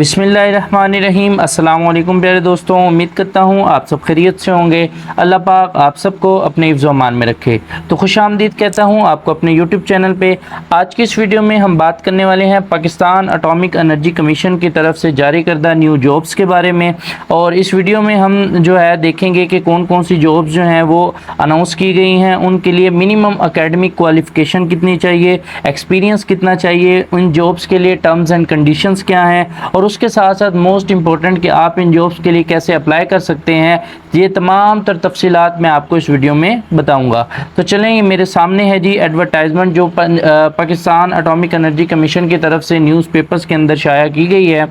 बिस्मिल्लाहिर्रहमानिर्रहीम। अस्सलाम वालेकुम प्यारे दोस्तों, उम्मीद करता हूँ आप सब खैरियत से होंगे। अल्लाह पाक आप सबको अपने हिफ्ज़-ओ-अमान में रखे। तो खुशामदीद कहता हूँ आपको अपने यूट्यूब चैनल पे। आज की इस वीडियो में हम बात करने वाले हैं पाकिस्तान एटॉमिक एनर्जी कमीशन की तरफ से जारी करदा न्यू जॉब्स के बारे में। और इस वीडियो में हम जो है देखेंगे कि कौन कौन सी जॉब्स जो हैं वो अनाउंस की गई हैं, उनके लिए मिनिमम अकेडमिक क्वालिफ़िकेशन कितनी चाहिए, एक्सपीरियंस कितना चाहिए, उन जॉब्स के लिए टर्म्स एंड कंडीशंस क्या हैं, और उसके साथ साथ मोस्ट इम्पॉर्टेंट कि आप इन जॉब्स के लिए कैसे अप्लाई कर सकते हैं। ये तमाम तर तफसीलात मैं आपको इस वीडियो में बताऊंगा। तो चलें, ये मेरे सामने है जी एडवर्टाइजमेंट जो पाकिस्तान एटॉमिक एनर्जी कमीशन की तरफ से न्यूज़पेपर्स के अंदर शाया की गई है।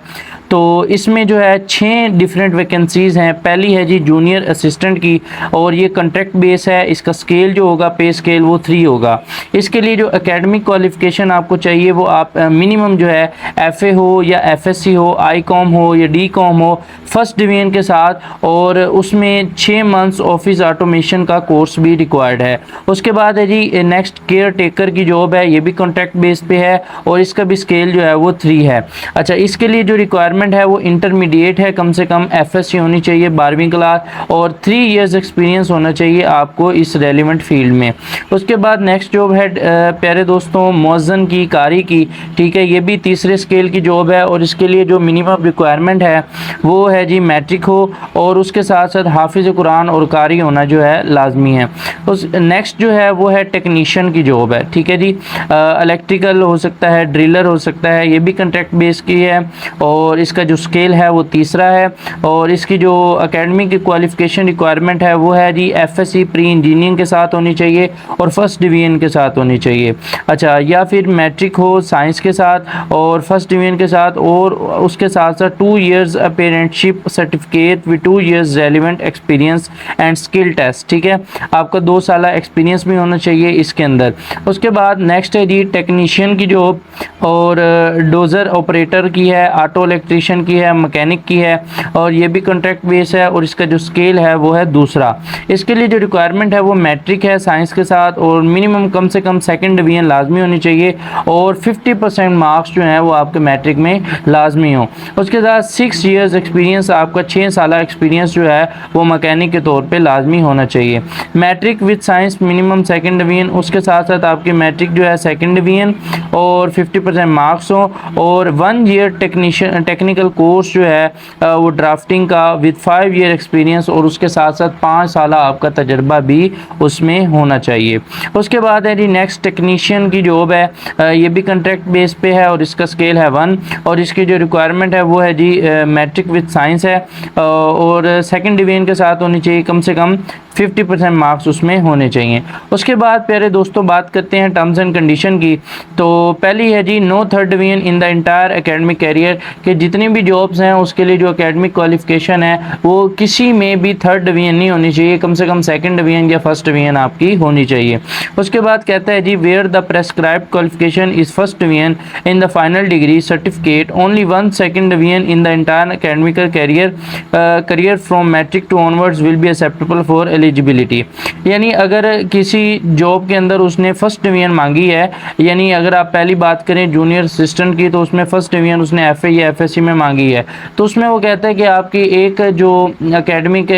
तो इसमें जो है 6 डिफरेंट वैकेंसीज़ हैं। पहली है जी जूनियर असिस्टेंट की, और ये कॉन्ट्रैक्ट बेस है। इसका स्केल जो होगा, पे स्केल, वो 3 होगा। इसके लिए जो एकेडमिक क्वालिफ़िकेशन आपको चाहिए वो आप मिनिमम जो है FA हो या FSC हो, ICOM हो या DCOM हो, फर्स्ट डिवीजन के साथ, और उसमें 6 मंथ्स ऑफिस ऑटोमेशन का कोर्स भी रिक्वायर्ड है। उसके बाद है जी नेक्स्ट केयर टेकर की जॉब है, ये भी कॉन्ट्रैक्ट बेस पे है और इसका भी स्केल जो है वो 3 है। अच्छा, इसके लिए जो रिक्वायरमेंट है वो इंटरमीडिएट है, कम से कम FSC होनी चाहिए 12वीं क्लास, और 3 इयर्स एक्सपीरियंस होना चाहिए आपको इस रेलिवेंट फील्ड में। उसके बाद नेक्स्ट जॉब है प्यारे दोस्तों मुअज्जिन की, कारी की। ठीक है, ये भी तीसरे स्केल की जॉब है, और इसके लिए जो मिनिमम रिक्वायरमेंट है वो है जी मैट्रिक हो, और उसके साथ साथ हाफिज़ कुरान और कारी होना जो है लाजमी है। उस नेक्स्ट जो है वो है टेक्नीशियन की जॉब है। ठीक है जी, इलेक्ट्रिकल हो सकता है, ड्रिलर हो सकता है, ये भी कॉन्ट्रैक्ट बेस की है, और इसका जो स्केल है वो तीसरा है। और इसकी जो एकेडमिक क्वालिफ़िकेशन रिक्वायरमेंट है वो है जी FSC प्री इंजीनियरिंग के साथ होनी चाहिए और फर्स्ट डिवीजन के साथ होनी चाहिए। अच्छा, या फिर मैट्रिक हो साइंस के साथ और फर्स्ट डिवीजन के साथ, और उसके साथ साथ 2 years apprenticeship certificate with 2 years relevant experience and skill test. ठीक है, आपका 2 साल एक्सपीरियंस भी होना चाहिए इसके अंदर। उसके बाद नेक्स्ट है जी टेक्नीशियन की जॉब, और डोज़र ऑपरेटर की है, ऑटो इलेक्ट्रीशियन की है, मैकेनिक की है, और ये भी कॉन्ट्रैक्ट बेस है, और इसका जो स्केल है वो है दूसरा। इसके लिए जो रिक्वायरमेंट है वो मैट्रिक है साइंस के साथ, और मिनिमम कम से कम सेकंड डिवीजन लाजमी होनी चाहिए, और 50% मार्क्स जो हैं वो आपके मैट्रिक में लाजमी हो। उसके साथ 6 इयर्स एक्सपीरियंस, आपका 6 साल एक्सपीरियंस जो है वो मैकेनिक के तौर पे लाजमी होना चाहिए। Matric with science minimum second division, उसके साथ साथ आपकी मैट्रिक जो है सेकंड डिवीजन और 50% मार्क्स हो, और 1 ईयर टेक्निकल कोर्स जो है वो ड्राफ्टिंग का विद 5 ईयर एक्सपीरियंस, और उसके साथ साथ 5 साल आपका तजर्बा भी उसमें होना चाहिए। उसके बाद है जी नेक्स्ट टेक्नीशियन की जॉब है, ये भी कॉन्ट्रैक्ट बेस पे है, और इसका स्केल है 1, और इसकी जो रिक्वायरमेंट है वो है जी मैट्रिक विद साइंस है, और सेकंड डिवीजन के साथ होनी चाहिए, कम से कम 50% मार्क्स उसमें होने चाहिए। उसके बाद प्यारे दोस्तों बात करते हैं टर्म्स एंड कंडीशन की। तो पहली है जी no third division in the entire academic career, कि जितनी भी जॉब्स हैं उसके लिए जो एकेडमिक क्वालिफिकेशन है वो किसी में भी थर्ड डिवीजन नहीं होनी चाहिए, कम से कम सेकंड डिवीजन या फर्स्ट डिवीजन आपकी होनी चाहिए। उसके बाद कहता है जी where the prescribed qualification is first division in the final degree certificate, only 1 second division in the entire academic career from matric to onwards will be acceptable for eligibility. यानी अगर किसी जॉब के अंदर उसने फर्स्ट डिवीजन मांगी है, यानी अगर आप पहली बात करें जूनियर असिस्टेंट की, तो उसमें फर्स्ट डिवीजन उसने FA या FSC में मांगी है, तो उसमें वो कहता है कि आपकी एक जो एकेडमिक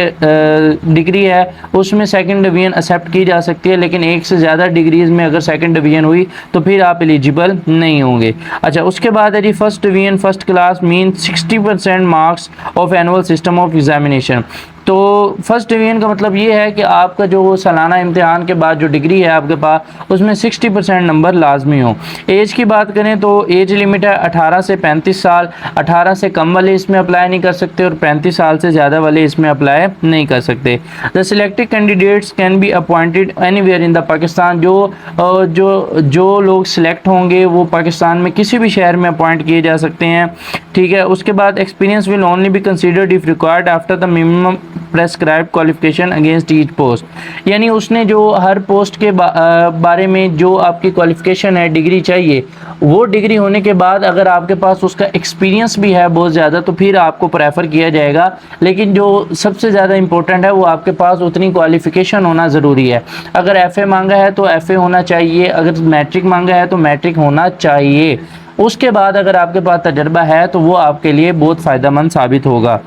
डिग्री है उसमें सेकंड डिवीजन एक्सेप्ट की जा सकती है, लेकिन एक से ज़्यादा डिग्रीज में अगर सेकंड डिवीजन हुई तो फिर आप एलिजिबल नहीं होंगे। अच्छा, उसके बाद है जी first division first class mean 60% marks of annual system of examination. तो फर्स्ट डिवीजन का मतलब ये है कि आपका जो सालाना इम्तिहान के बाद जो डिग्री है आपके पास उसमें 60% नंबर लाजमी हो। एज की बात करें तो एज लिमिट है 18 से 35 साल, 18 से कम वाले इसमें अप्लाई नहीं कर सकते, और 35 साल से ज़्यादा वाले इसमें अप्लाई नहीं कर सकते। The selected candidates can be appointed anywhere in the Pakistan, जो लोग सिलेक्ट होंगे वो पाकिस्तान में किसी भी शहर में अपॉइंट किए जा सकते हैं। ठीक है, उसके बाद experience will only be considered if required after the minimum prescribe qualification against each post, यानी उसने जो हर पोस्ट के बारे में जो आपकी क्वालिफिकेशन है, डिग्री चाहिए, वो डिग्री होने के बाद अगर आपके पास उसका एक्सपीरियंस भी है बहुत ज़्यादा तो फिर आपको प्रेफर किया जाएगा। लेकिन जो सबसे ज़्यादा इंपॉर्टेंट है वो आपके पास उतनी क्वालिफिकेशन होना ज़रूरी है। अगर FA मांगा है तो FA होना चाहिए, अगर मैट्रिक मांगा है तो मैट्रिक होना चाहिए। उसके बाद अगर आपके पास तजर्बा है तो वो आपके लिए बहुत फ़ायदेमंद साबित होगा।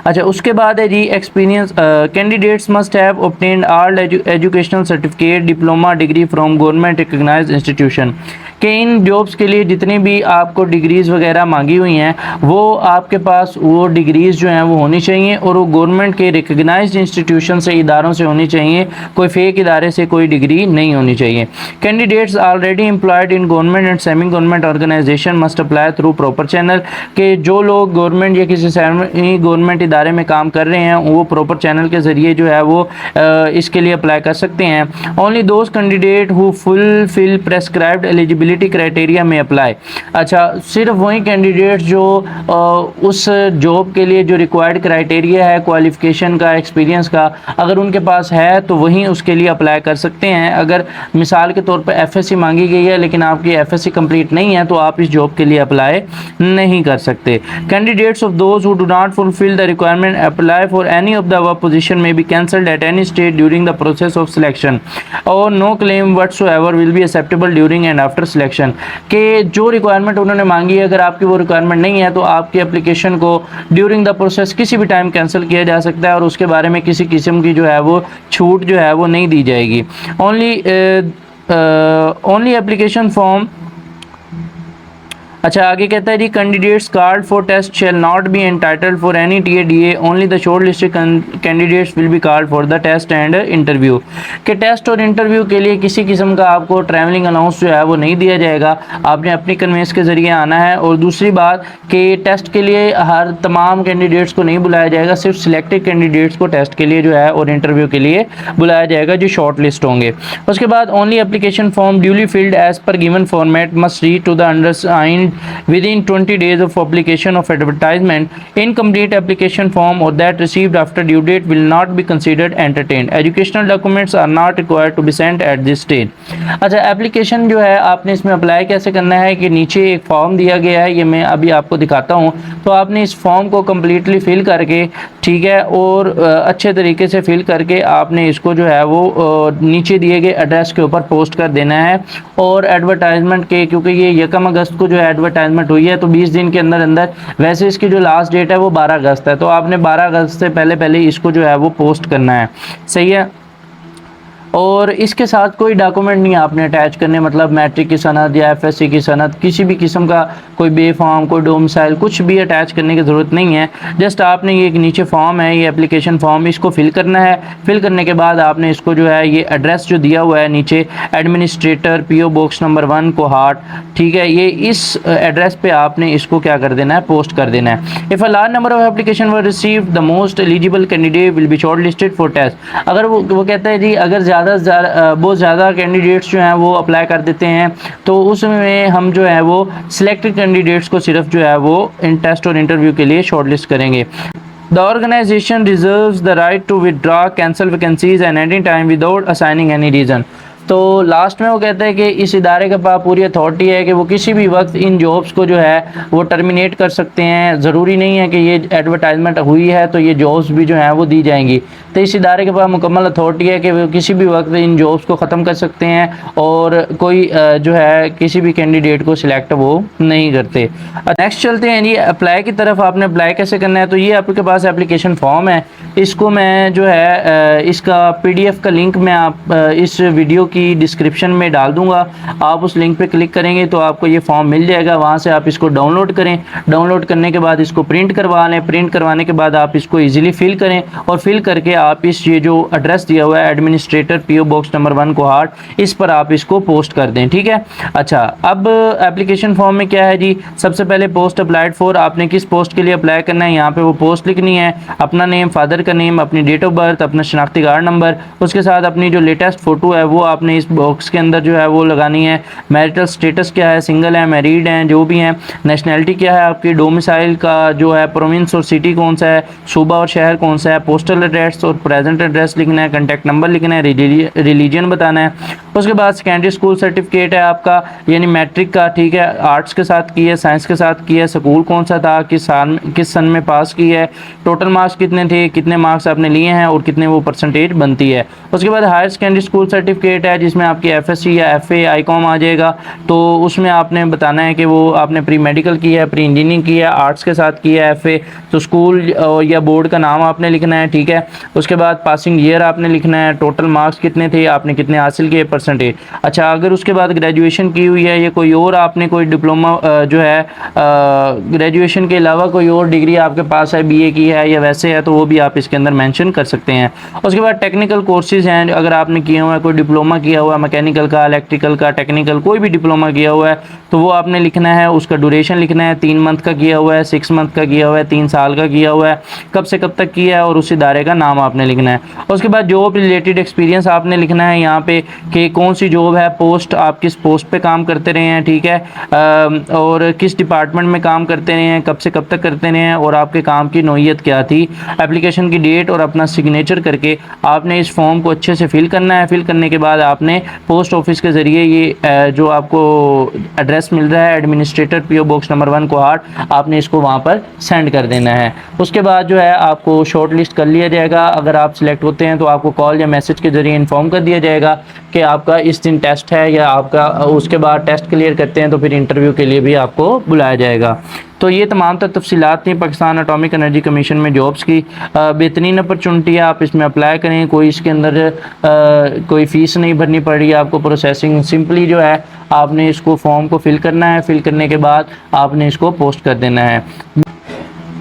अच्छा, उसके बाद है जी experience. Candidates must have obtained all educational certificate, diploma, degree from government recognized institution. कि इन जॉब्स के लिए जितनी भी आपको डिग्रीज़ वगैरह मांगी हुई हैं वो आपके पास वो डिग्रीज़ जो हैं वो होनी चाहिए और वो गवर्नमेंट के रिकग्नाइज्ड इंस्टीट्यूशन से, इदारों से होनी चाहिए, कोई फेक इदारे से कोई डिग्री नहीं होनी चाहिए। Candidates already employed in government and semi government organisation must apply through proper channel. के जो लोग गवर्नमेंट या किसी सेमी गवर्नमेंट इदारे में काम कर रहे हैं वो प्रॉपर चैनल के ज़रिए जो है वो इसके लिए अप्लाई कर सकते हैं। Only those candidate who fulfil prescribed eligibility criteria में अप्लाई। अच्छा, सिर्फ वही कैंडिडेट जो उस जॉब के लिए जो रिक्वायर्ड क्राइटेरिया है क्वालिफिकेशन का, एक्सपीरियंस का, अगर उनके पास है तो वही उसके लिए अप्लाई कर सकते हैं। अगर मिसाल के तौर पर एफएससी मांगी गई है लेकिन आपकी एफएससी कंप्लीट नहीं है तो आप इस जॉब के लिए अप्लाई नहीं कर सकते। Candidates of those who do not fulfil the requirement apply for any of the above position may be cancelled at any stage during the process of selection और no claim whatsoever will be acceptable during and after selection. के जो requirement उन्होंने मांगी है अगर आपकी वो requirement नहीं है तो आपकी एप्लीकेशन को ड्यूरिंग द प्रोसेस किसी भी टाइम कैंसिल किया जा सकता है और उसके बारे में किसी किस्म की जो है वो छूट जो है वो नहीं दी जाएगी। Only application form. अच्छा, आगे कहता है जी candidates called for test shall not be entitled for any TA only the short listed candidates will be called for the test and interview. के टेस्ट और इंटरव्यू के लिए किसी किस्म का आपको ट्रैवलिंग अलाउंस जो है वो नहीं दिया जाएगा, आपने अपनी कन्वेंस के ज़रिए आना है। और दूसरी बात कि टेस्ट के लिए हर तमाम कैंडिडेट्स को नहीं बुलाया जाएगा, सिर्फ सिलेक्टेड कैंडिडेट्स को टेस्ट के लिए जो है और इंटरव्यू के लिए बुलाया जाएगा जो शॉर्ट लिस्ट होंगे। उसके बाद only application form duly filled as per given format must reach to the undersigned within 20 days of publication of advertisement. Incomplete application form or that received after due date will not be considered entertained. Educational documents are not required to be sent at this stage. अच्छा, application जो है आपने इसमें apply कैसे करना है कि नीचे एक फॉर्म दिया गया है, ये मैं अभी आपको दिखाता हूँ। तो आपने इस फॉर्म को कम्प्लीटली फिल करके, ठीक है, और अच्छे तरीके से फिल करके आपने इसको जो है वो नीचे दिए गए एड्रेस के ऊपर पोस्ट कर देना है। और एडवर्टाइजमेंट के, क्योंकि ये 1 अगस्त को जो एडवर्टाइजमेंट हुई है तो 20 दिन के अंदर अंदर, वैसे इसकी जो लास्ट डेट है वो 12 अगस्त है, तो आपने 12 अगस्त से पहले पहले इसको जो है वो पोस्ट करना है। सही है। और इसके साथ कोई डॉक्यूमेंट नहीं आपने अटैच करने, मतलब मैट्रिक की सनद या एफएससी की सनद, किसी भी किस्म का कोई बे फॉर्म, कोई डोमिसाइल, कुछ भी अटैच करने की ज़रूरत नहीं है। जस्ट आपने ये एक नीचे फॉर्म है, ये एप्लीकेशन फॉर्म, इसको फिल करना है। फिल करने के बाद आपने इसको जो है ये एड्रेस जो दिया हुआ है नीचे, administrator PO box number 1 Kohat, ठीक है, ये इस एड्रेस पे आपने इसको क्या कर देना है, पोस्ट कर देना है। If a large number of application were received the most eligible candidate will be short listed for test. अगर वो कहता है जी अगर बहुत ज़्यादा कैंडिडेट्स जो हैं वो अप्लाई कर देते हैं तो उसमें हम जो है वो सिलेक्टेड कैंडिडेट्स को सिर्फ जो है वो इन टेस्ट और इंटरव्यू के लिए शॉर्टलिस्ट करेंगे। The organization reserves the right to withdraw, cancel vacancies at any time without assigning any reason. तो लास्ट में वो कहता है कि इस इदारे के पास पूरी अथॉरिटी है कि वो किसी भी वक्त इन जॉब्स को जो है वो टर्मिनेट कर सकते हैं। ज़रूरी नहीं है कि ये एडवर्टाइजमेंट हुई है तो ये जॉब्स भी जो हैं वो दी जाएंगी। तो इस इदारे के पास मुकम्मल अथॉरिटी है कि वो किसी भी वक्त इन जॉब्स को ख़त्म कर सकते हैं और कोई जो है किसी भी कैंडिडेट को सिलेक्ट वो नहीं करते। नेक्स्ट चलते हैं जी अप्लाई की तरफ। आपने अप्लाई कैसे करना है, तो ये आपके पास एप्लीकेशन फॉर्म है, इसको मैं जो है इसका PDF का लिंक मैं आप इस वीडियो की डिस्क्रिप्शन में डाल दूंगा। आप उस लिंक पे क्लिक करेंगे तो आपको ये फॉर्म मिल जाएगा, वहाँ से आप इसको डाउनलोड करें। डाउनलोड करने के बाद इसको प्रिंट करवा लें। प्रिंट करवाने के बाद आप इसको इजीली फिल करें और फिल करके आप इस ये जो एड्रेस दिया हुआ है administrator PO box number 1 Kohat, इस पर आप इसको पोस्ट कर दें। ठीक है। अच्छा, अब एप्लीकेशन फॉर्म में क्या है जी, सबसे पहले पोस्ट अप्लाइड फॉर, आपने किस पोस्ट के लिए अप्लाई करना है, यहाँ पे वो पोस्ट लिखनी है, अपना नेम, फादर का नेम, अपनी डेट ऑफ बर्थ, अपना शनाख्ती कार्ड नंबर, उसके साथ अपनी जो लेटेस्ट फ़ोटो है वो आपने इस बॉक्स के अंदर जो है वो लगानी है। मैरिटल स्टेटस क्या है, सिंगल है, मैरिड हैं, जो भी हैं। नेशनैलिटी क्या है आपकी, डोमिसाइल का जो है प्रोविंस और सिटी कौन सा है, सूबा और शहर कौन सा है, पोस्टल एड्रेस और प्रेजेंट एड्रेस लिखना है, कॉन्टैक्ट नंबर लिखना है, रिलीजन बताना है। उसके बाद सेकेंडरी स्कूल सर्टिफिकेट है आपका, यानी मैट्रिक का, ठीक है, आर्ट्स के साथ की है, साइंस के साथ की है, स्कूल कौन सा था, किस सन में पास की है, टोटल मार्क्स कितने थे, कितने कितने मार्क्स आपने लिए हैं और कितने वो परसेंटेज बनती है। उसके बाद हायर सेकेंडरी स्कूल सर्टिफिकेट है जिसमें आपकी एफएससी या एफए आईकॉम आ जाएगा। तो उसमें आपने बताना है कि वो आपने प्री मेडिकल किया है, प्री इंजीनियरिंग किया है, आर्ट्स के साथ किया है एफए, तो स्कूल या बोर्ड का नाम आपने लिखना है, ठीक है। उसके बाद पासिंग ईयर आपने लिखना है, टोटल मार्क्स कितने थे, आपने कितने हासिल किए, परसेंटेज। अच्छा, अगर उसके बाद ग्रेजुएशन की हुई है या कोई और आपने कोई डिप्लोमा जो है ग्रेजुएशन के अलावा कोई और डिग्री आपके पास है, बीए की है या वैसे है, तो वो भी आप इसके अंदर मेंशन कर सकते हैं। उसके बाद टेक्निकल कोर्सेज हैं, अगर आपने किए हुआ है, कोई डिप्लोमा किया हुआ है मैकेनिकल का, इलेक्ट्रिकल का, टेक्निकल कोई भी डिप्लोमा किया हुआ है, तो वो आपने लिखना है। उसका ड्यूरेशन लिखना है, 3 मंथ का किया हुआ है, 6 मंथ का किया हुआ है, 3 साल का किया हुआ है, कब से कब तक किया है, और उस इदारे का नाम आपने लिखना है। उसके बाद जॉब रिलेटेड एक्सपीरियंस आपने लिखना है यहाँ पे कि कौन सी जॉब है, पोस्ट आप किस पोस्ट पे काम करते रहे हैं, ठीक है, और किस डिपार्टमेंट में काम करते रहे हैं, कब से कब तक करते रहे हैं, और आपके काम की नौइयत क्या थी। एप्लीकेशन की डेट और अपना सिग्नेचर करके आपने इस फॉर्म को अच्छे से फिल करना है। फिल करने के बाद आपने पोस्ट ऑफिस के ज़रिए ये जो आपको एड्रेस मिल रहा है administrator PO box number 1 Kohat, आपने इसको वहाँ पर सेंड कर देना है। उसके बाद जो है आपको शॉर्ट लिस्ट कर लिया जाएगा। अगर आप सिलेक्ट होते हैं तो आपको कॉल या मैसेज के ज़रिए इन्फॉर्म कर दिया जाएगा कि आपका इस दिन टेस्ट है, या आपका उसके बाद टेस्ट क्लियर करते हैं तो फिर इंटरव्यू के लिए भी आपको बुलाया जाएगा। तो ये तमाम तर तफसीलात थी पाकिस्तान एटॉमिक एनर्जी कमीशन में जॉब्स की। बेहतरीन अपॉर्चुनिटी है, आप इसमें अप्लाई करें। कोई इसके अंदर कोई फ़ीस नहीं भरनी पड़ रही है आपको। प्रोसेसिंग सिंपली जो है आपने इसको फॉर्म को फिल करना है, फिल करने के बाद आपने इसको पोस्ट कर देना है।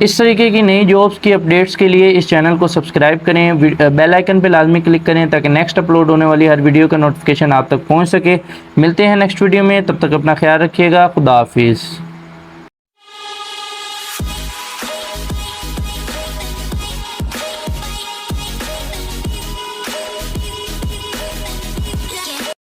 इस तरीके की नई जॉब्स की अपडेट्स के लिए इस चैनल को सब्सक्राइब करें, बेल आइकन पे लाजमी क्लिक करें ताकि नेक्स्ट अपलोड होने वाली हर वीडियो का नोटिफिकेशन आप तक पहुंच सके। मिलते हैं नेक्स्ट वीडियो में, तब तक अपना ख्याल रखिएगा। खुदा हाफिज़।